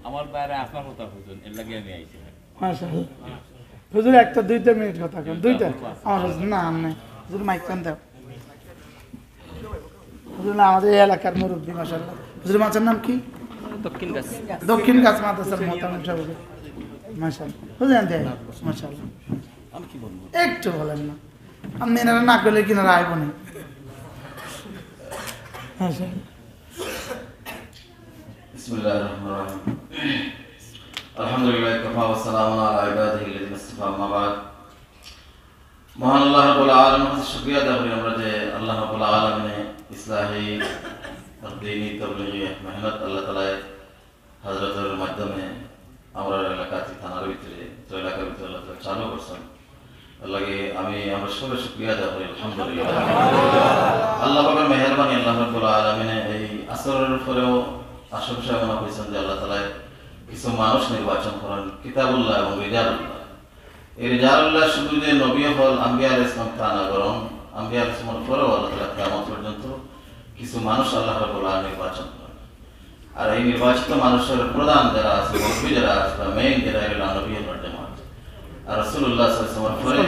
আমার বাইরে আপনার কথা হুজুর এর লাগে আমি আইছি মাশাআল্লাহ হুজুর একটা দুইটা মিনিট কথা কন দুইটা আমার হুজুর না নাই হুজুর মাইক কান দাও হুজুর না আমাদের এই এলাকার মুরব্বী মাশাআল্লাহ হুজুর মাছের নাম কি দক্ষিণ গাছ মাদ্রাসার মোহতামিম সাহেব মাশাআল্লাহ হুজুর আনতে মাশাআল্লাহ আমি কি বলবো একটু বলেন না আমি এনারা না করলে কিনারা আইব না মাশাআল্লাহ বিসমিল্লাহির রহমানির রহিম আলহামদুলিল্লাহ কাফা ওয়া সালামুন আলা ইবাদিহি আল্লাযিনা ইসতাফা আম্মা বাদ মহান আল্লাহ রাব্বুল আলামিনের কাছে শুকরিয়া আদায় করি আমরা যে আল্লাহ রাব্বুল আলামিনের ইসলাহি দ্বীনি তাবলীগি মেহনত আল্লাহ তাআলা হযরতের মাধ্যমে আমরা এলাকাতে থানার ভিতরে তো এলাকার ভিতরে আল্লাহ তাআলা চালু করছেন আল্লাহকে আমরা সবাই শুকরিয়া আদায় করি আলহামদুলিল্লাহ আল্লাহ পাকের মেহেরবানি আল্লাহ রাব্বুল আলামিনের এই আসরের পরেও আশংসা মনে করেছেন যে আল্লাহ তাআলা কিছু মানুষ নির্বাচন করেন কিতাবুল্লাহ এবং রিজালুল্লাহ এই রিজালুল্লাহ শুধু যে নবী হল আম্বিয়া আলাইহিস সালাম তা না বরং আম্বিয়া আলাইহিস সালামের পরেও আল্লাহ তাআলা কিয়ামত পর্যন্ত কিছু মানুষ আল্লাহ রাব্বুল আলামিন নির্বাচন করেন আর এই নির্বাচিত মানুষের প্রধান যারা আছে মুরব্বি যারা আছে বা মেইন যারা হলো নবী হল জামাত আর রাসূলুল্লাহ সাল্লাল্লাহু আলাইহি ওয়াসাল্লামের পরে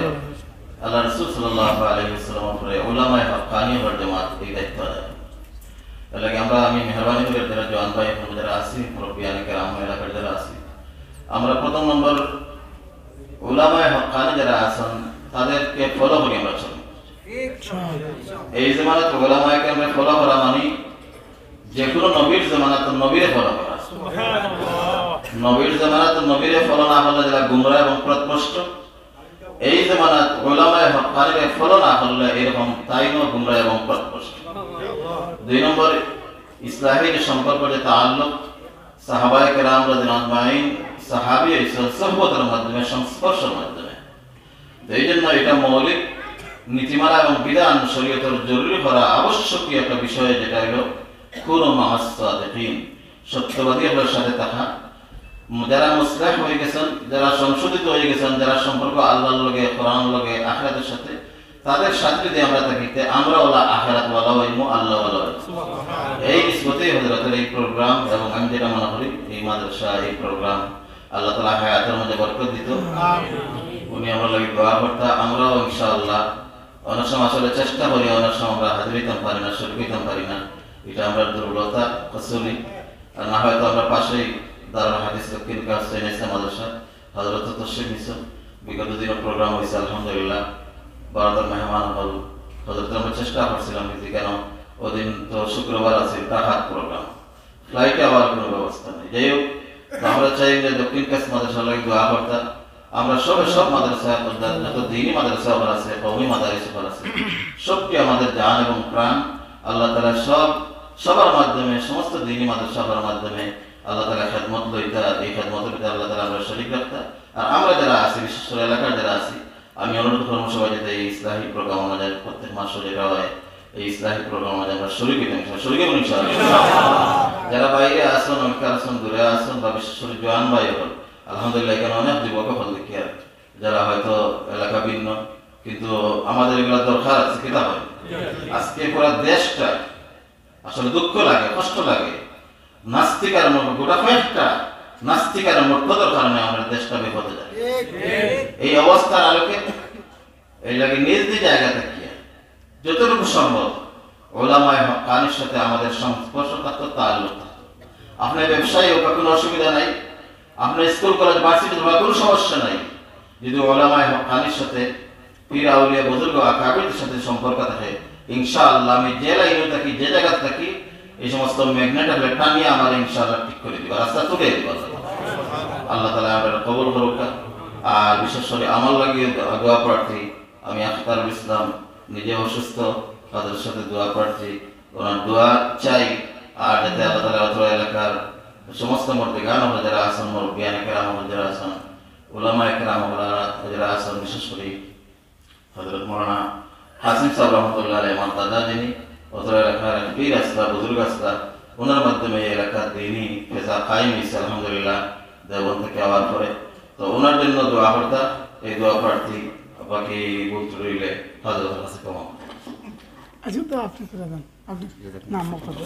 আল্লাহ রাসূল সাল্লাল্লাহু আলাইহি ওয়াসাল্লামের পরে উলামায়ে হক্কানি হল জামাত এই দায়িত্ব আদায় তাহলে আমি মেহরবানি করে যারা জওয়ান ভাই এবং যারা আছি মুরব্বিয়ানে কেরাম এলাকার যারা আছি আমরা প্রথম নম্বর উলামায়ে হক্কানি যারা আছেন তাদেরকে ফলো করি আমরা চলি এই জামানাত উলামায়ে কেরামকে ফলো করা মানে যে কোনো নবীর জামানাত নবীরে ফলো করা নবীর জামানাত নবীরে ফলো না হলে যারা গুমরা এবং পথভ্রষ্ট এই জামানাত উলামায়ে হক্কানিকে ফলো না করলে এরকম তাইনো গুমরা এবং পথভ্রষ্ট দুই নম্বর ইসলাহি যে সম্পর্ক যে তাআল্লুক সাহাবায়ে কেরাম রাদিয়াল্লাহু আজমাইন সাহাবী সুহবতের মাধ্যমে সংস্পর্শের মাধ্যমে এই জন্য এটা মৌলিক নীতিমালা এবং বিধান শরীয়তের জরুরি করা আবশ্যকীয় একটা বিষয় যেটা হলো কুনু মা'আস সাদিকিন সত্যবাদীদের সাথে থাকা যারা মুসলিহ হয়ে গেছেন যারা সংশোধিত হয়ে গেছেন যারা সম্পর্ক আল্লাহর লগে কোরআনের লগে আখিরাতের সাথে তাদের সাথে যদি আমরা থাকিতে আমরা ওলা আখিরাত ওয়ালা হইমু আল্লাহ ওয়ালা এই নিসবতে হযরতের এই প্রোগ্রাম এবং আমি যেটা মনে করি এই মাদ্রাসা এই প্রোগ্রাম আল্লাহ তাআলা হায়াতের মধ্যে বরকত দিত উনি আমরা লাগি দোয়া করতা আমরাও ইনশাআল্লাহ অনেক সময় আসলে চেষ্টা করি অনেক সময় আমরা হাজির হইতে পারি না শরীক হইতে পারি না এটা আমরা দুর্বলতা কসুলি আর না হয়তো আমরা পাশেই দারুল হাদিস দক্ষিণ কাজ সেনেসা মাদ্রাসা হযরত তশরিফ নিছেন বিগত দিনের প্রোগ্রাম হয়েছে আলহামদুলিল্লাহ বারোটার মেহমান হল হযরত আমরা চেষ্টা করছিলাম কিন্তু কেন ওদিন তো শুক্রবার আছে রাহাত প্রোগ্রাম ফ্লাইটে আবার কোনো ব্যবস্থা নেই যাই হোক আমরা চাই যে দক্ষিণ কাজ মাদ্রাসা লাগে দোয়া করতা আমরা সব মাদ্রাসা যত দ্বীনি মাদ্রাসা আছে কওমি মাদ্রাসা আছে সবটি আমাদের জান এবং প্রাণ আল্লাহ তাআলা সবার মাধ্যমে সমস্ত দ্বীনি মাদ্রাসার মাধ্যমে আল্লাহ তাআলা খিদমত লইতা এই খিদমতের ভিতরে আল্লাহ তাআলা আমরা শরীক রাখতা আর আমরা যারা আছি বিশেষ করে এলাকার যারা আছি আমি অনুরোধ করব সবাই যাতে এই ইসলাহি প্রোগ্রাম আমাদের প্রত্যেক মাসে যেটা হয় এই ইসলাহি প্রোগ্রাম আমাদের আমরা শরীক হইতে ইনশাআল্লাহ যারা বাইরে আসুন অনেকের আসুন দূরে আসুন বা বিশেষ করে জওয়ান ভাই হল আলহামদুলিল্লাহ এখানে অনেক যুবক হল দেখি আর যারা হয়তো এলাকা ভিন্ন কিন্তু আমাদের এগুলো দরকার আছে কিতাব হয় আজকে পুরো দেশটা আসলে দুঃখ লাগে কষ্ট লাগে নাস্তিক আর গোটা কয়েকটা নাস্তিক আর মূর্খতার কারণে আমাদের দেশটা বিপদে যায় এই অবস্থার আলোকে এই লাগে নিজ নিজ জায়গা থেকে যতটুকু সম্ভব উলামায়ে হক্কানির সাথে আমাদের সংস্পর্শ থাকতো তাআল্লুক থাকতো আপনার ব্যবসায়ী হোক কোনো অসুবিধা নাই আপনার স্কুল কলেজ ভার্সিটি বা কোনো সমস্যা নাই যদি উলামায়ে হক্কানির সাথে পীর আউলিয়া বুজুর্গ আকাবিরদের সাথে সম্পর্ক থাকে ইনশাআল্লাহ আমি যে লাইনে থাকি যে জায়গা থাকি এই সমস্ত ম্যাগনেট টানিয়ে আমার ইনশাআল্লাহ ঠিক করে দিব রাস্তা তুলে দিব আল্লাহ তাআলা আমাদের কবুল করুক আর বিশেষ করে আমার লাগে দোয়া প্রার্থী আমি আখতারুল ইসলাম নিজে অসুস্থ তাদের সাথে দোয়া প্রার্থী ওনার দোয়া চাই আর যাতে আল্লাহ তাআলা অত্র এলাকার সমস্ত মুরব্বিয়ান যারা আছেন মুরব্বিয়ান কেরাম যারা আছেন উলামায়ে কেরাম যারা আছেন বিশেষ করে হযরত মাওলানা হাসিম সাহেব রহমাতুল্লাহ আলাইহি মানতাদা যিনি অত্র এলাকার পীর আসলা বুজুর্গ আসলা ওনার মাধ্যমে এই এলাকার দ্বীনি ফেজা কায়েম হয়েছে আলহামদুলিল্লাহ দেওবন্দ থেকে আওয়ার পরে তো ওনার জন্য দোয়া করতা এই দোয়া প্রার্থী বাকি বলতে রইলে হযরত কাছে কমা আচ্ছা তো আপনি করে দেন আপনি নাম কথা